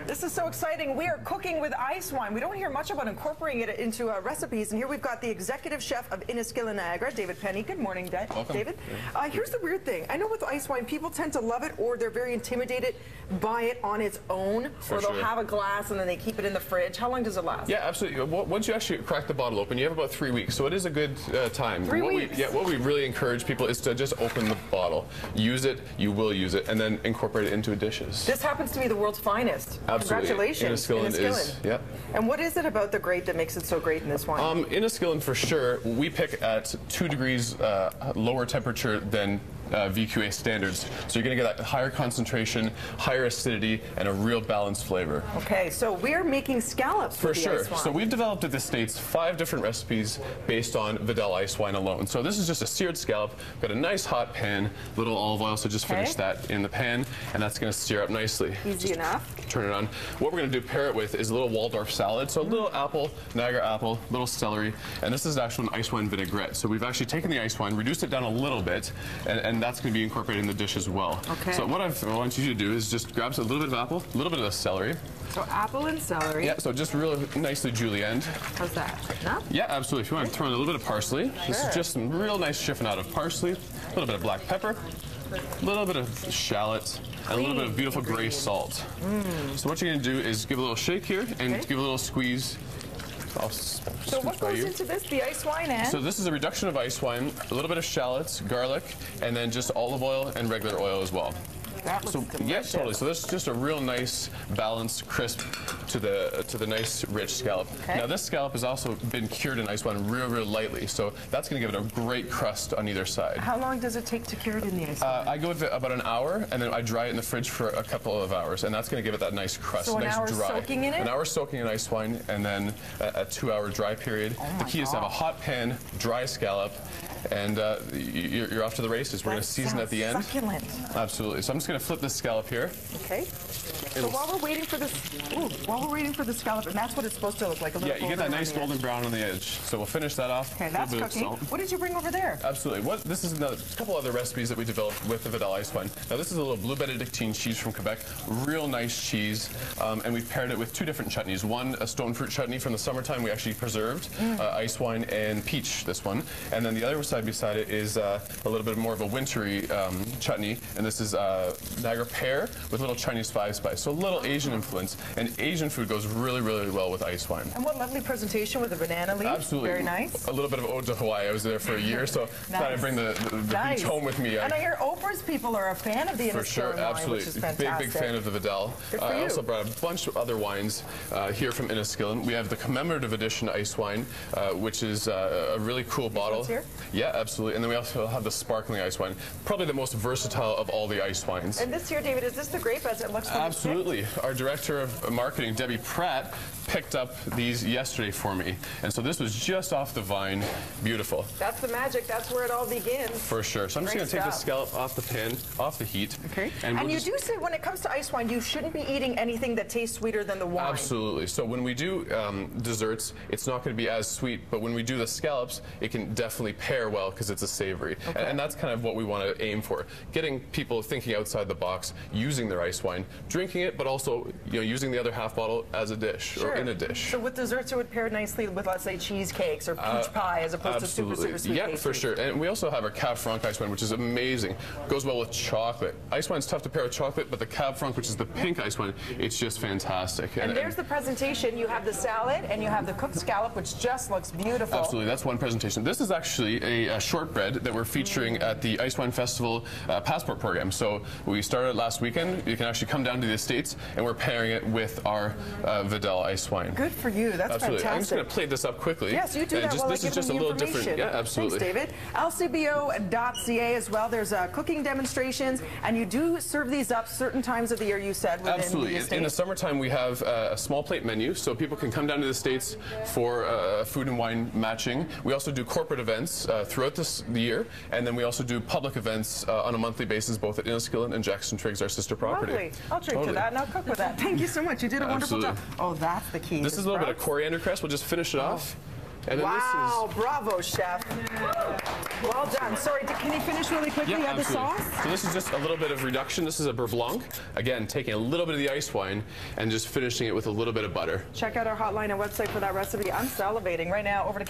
This is so exciting. We are cooking with ice wine. We don't hear much about incorporating it into recipes, and here we've got the executive chef of Inniskillen, Niagara, David Penny. Good morning, Welcome. David. Here's the weird thing. I know with ice wine, people tend to love it, or they're very intimidated by it on its own, or they'll have a glass and then they keep it in the fridge. How long does it last? Yeah, absolutely. Once you actually crack the bottle open, you have about 3 weeks, so it is a good time. 3 weeks? What we really encourage people is to just open the bottle, use it, you will use it, and then incorporate it into dishes. This happens to be the world's finest. Absolutely. Congratulations. Inniskillen is, yeah. And what is it about the grape that makes it so great in this wine? Inniskillen, for sure, we pick at 2 degrees lower temperature than VQA standards. So you're going to get that higher concentration, higher acidity, and a real balanced flavor. Okay, so we're making scallops for sure. Ice wine. So we've developed at the States 5 different recipes based on Vidal ice wine alone. So this is just a seared scallop. We've got a nice hot pan, little olive oil, so just finish that in the pan, and that's going to sear up nicely. Easy enough. Turn it on. What we're going to do, pair it with, is a little Waldorf salad. So a little apple, Niagara apple, little celery, and this is actually an ice wine vinaigrette. So we've actually taken the ice wine, reduced it down a little bit, and that's going to be incorporated in the dish as well. Okay. So what I want you to do is just grab a little bit of apple, a little bit of the celery. So apple and celery. Yeah, so just real nicely julienned. How's that? Enough? Yeah, absolutely. If you want to throw in a little bit of parsley. Sure. This is just some real nice chiffon out of parsley, a little bit of black pepper, a little bit of shallot, and a little bit of beautiful gray salt. So what you're going to do is give a little shake here and give a little squeeze. So what goes into this? The ice wine and? So this is a reduction of ice wine, a little bit of shallots, garlic, and then just olive oil and regular oil as well. That looks delicious. Yes, totally. So this is just a real nice, balanced, crisp to the nice, rich scallop. Okay. Now this scallop has also been cured in ice wine real lightly, so that's going to give it a great crust on either side. How long does it take to cure it in the ice wine? I go with it about an hour, and then I dry it in the fridge for a couple of hours, and that's going to give it that nice crust, so nice an hour dry. Soaking in it? An hour soaking in ice wine, and then a 2-hour dry period. The key is to have a hot pan, dry scallop, and you're off to the races. We're going to season at the end. Succulent. Absolutely. So I'm just going to flip this scallop here. Okay. So while we're waiting for the scallop, and that's what it's supposed to look like. Yeah, you get that nice golden brown on the edge. So we'll finish that off. Okay, that's cooking. What did you bring over there? Absolutely. This is a couple other recipes that we developed with the Vidal ice wine. Now this is a little blue Benedictine cheese from Quebec, real nice cheese, and we've paired it with 2 different chutneys. One, a stone fruit chutney from the summertime we actually preserved, ice wine and peach, this one, and then the other side beside it is a little bit more of a wintry chutney, and this is Niagara pear with a little Chinese 5-spice, so a little Asian influence, and Asian food goes really well with ice wine. And what lovely presentation with the banana leaf. Absolutely. Very nice. A little bit of ode to Hawaii. I was there for a year, so thought I'd bring the beach home with me. And I hear Oprah's people are a fan of the Inniskillen For sure, absolutely. Wine, which is fantastic. Big fan of the Vidal. I also brought a bunch of other wines here from Inniskillen. We have the commemorative edition ice wine, which is a really cool bottle. Here? Yeah, absolutely. And then we also have the sparkling ice wine, probably the most versatile of all the ice wines. And this here, David, is this the grape as it looks from Absolutely. Our director of marketing, Debbie Pratt, picked up these yesterday for me. And so this was just off the vine. Beautiful. That's the magic. That's where it all begins. For sure. So I'm just going to take the scallop off the pan, off the heat. Okay. And you do say when it comes to ice wine, you shouldn't be eating anything that tastes sweeter than the wine. Absolutely. So when we do desserts, it's not going to be as sweet, but when we do the scallops, it can definitely pair well because it's a savory. Okay. And that's kind of what we want to aim for. Getting people thinking outside the box, using their ice wine, drinking it, but also using the other half bottle as a dish or in a dish. So with desserts, it would pair nicely with, let's say, cheesecakes or peach pie as opposed to super sweet pastries. Yeah, for sure. And we also have our Cab Franc ice wine, which is amazing. Goes well with chocolate. Ice wine's tough to pair with chocolate, but the Cab Franc, which is the pink ice wine, it's just fantastic. And there's the presentation. You have the salad and you have the cooked scallop, which just looks beautiful. Absolutely. That's one presentation. This is actually a shortbread that we're featuring at the Ice Wine Festival Passport Program. So we started last weekend. You can actually come down to the States, and we're pairing it with our Vidal ice wine. Good for you. That's absolutely. fantastic. I'm just going to plate this up quickly. Yes, you do that while this is just a little different. Yeah, absolutely. Thanks, David. LCBO.ca as well. There's cooking demonstrations, and you do serve these up certain times of the year, you said, within absolutely. the estate. In the summertime, we have a small plate menu, so people can come down to the States for food and wine matching. We also do corporate events throughout the year, and then we also do public events on a monthly basis, both at Inniskillen and Jackson Triggs, our sister property. Lovely. I'll drink to that and I'll cook with that. Thank you so much. You did a wonderful job. Oh, that's the key. This is a little bit of coriander cress. We'll just finish it off. And then wow, bravo, chef. Well done. Sorry, can you finish really quickly? Yeah, Add the sauce? So this is just a little bit of reduction. This is a beurre blanc. Again, taking a little bit of the ice wine and just finishing it with a little bit of butter. Check out our hotline and website for that recipe. I'm salivating right now. Over to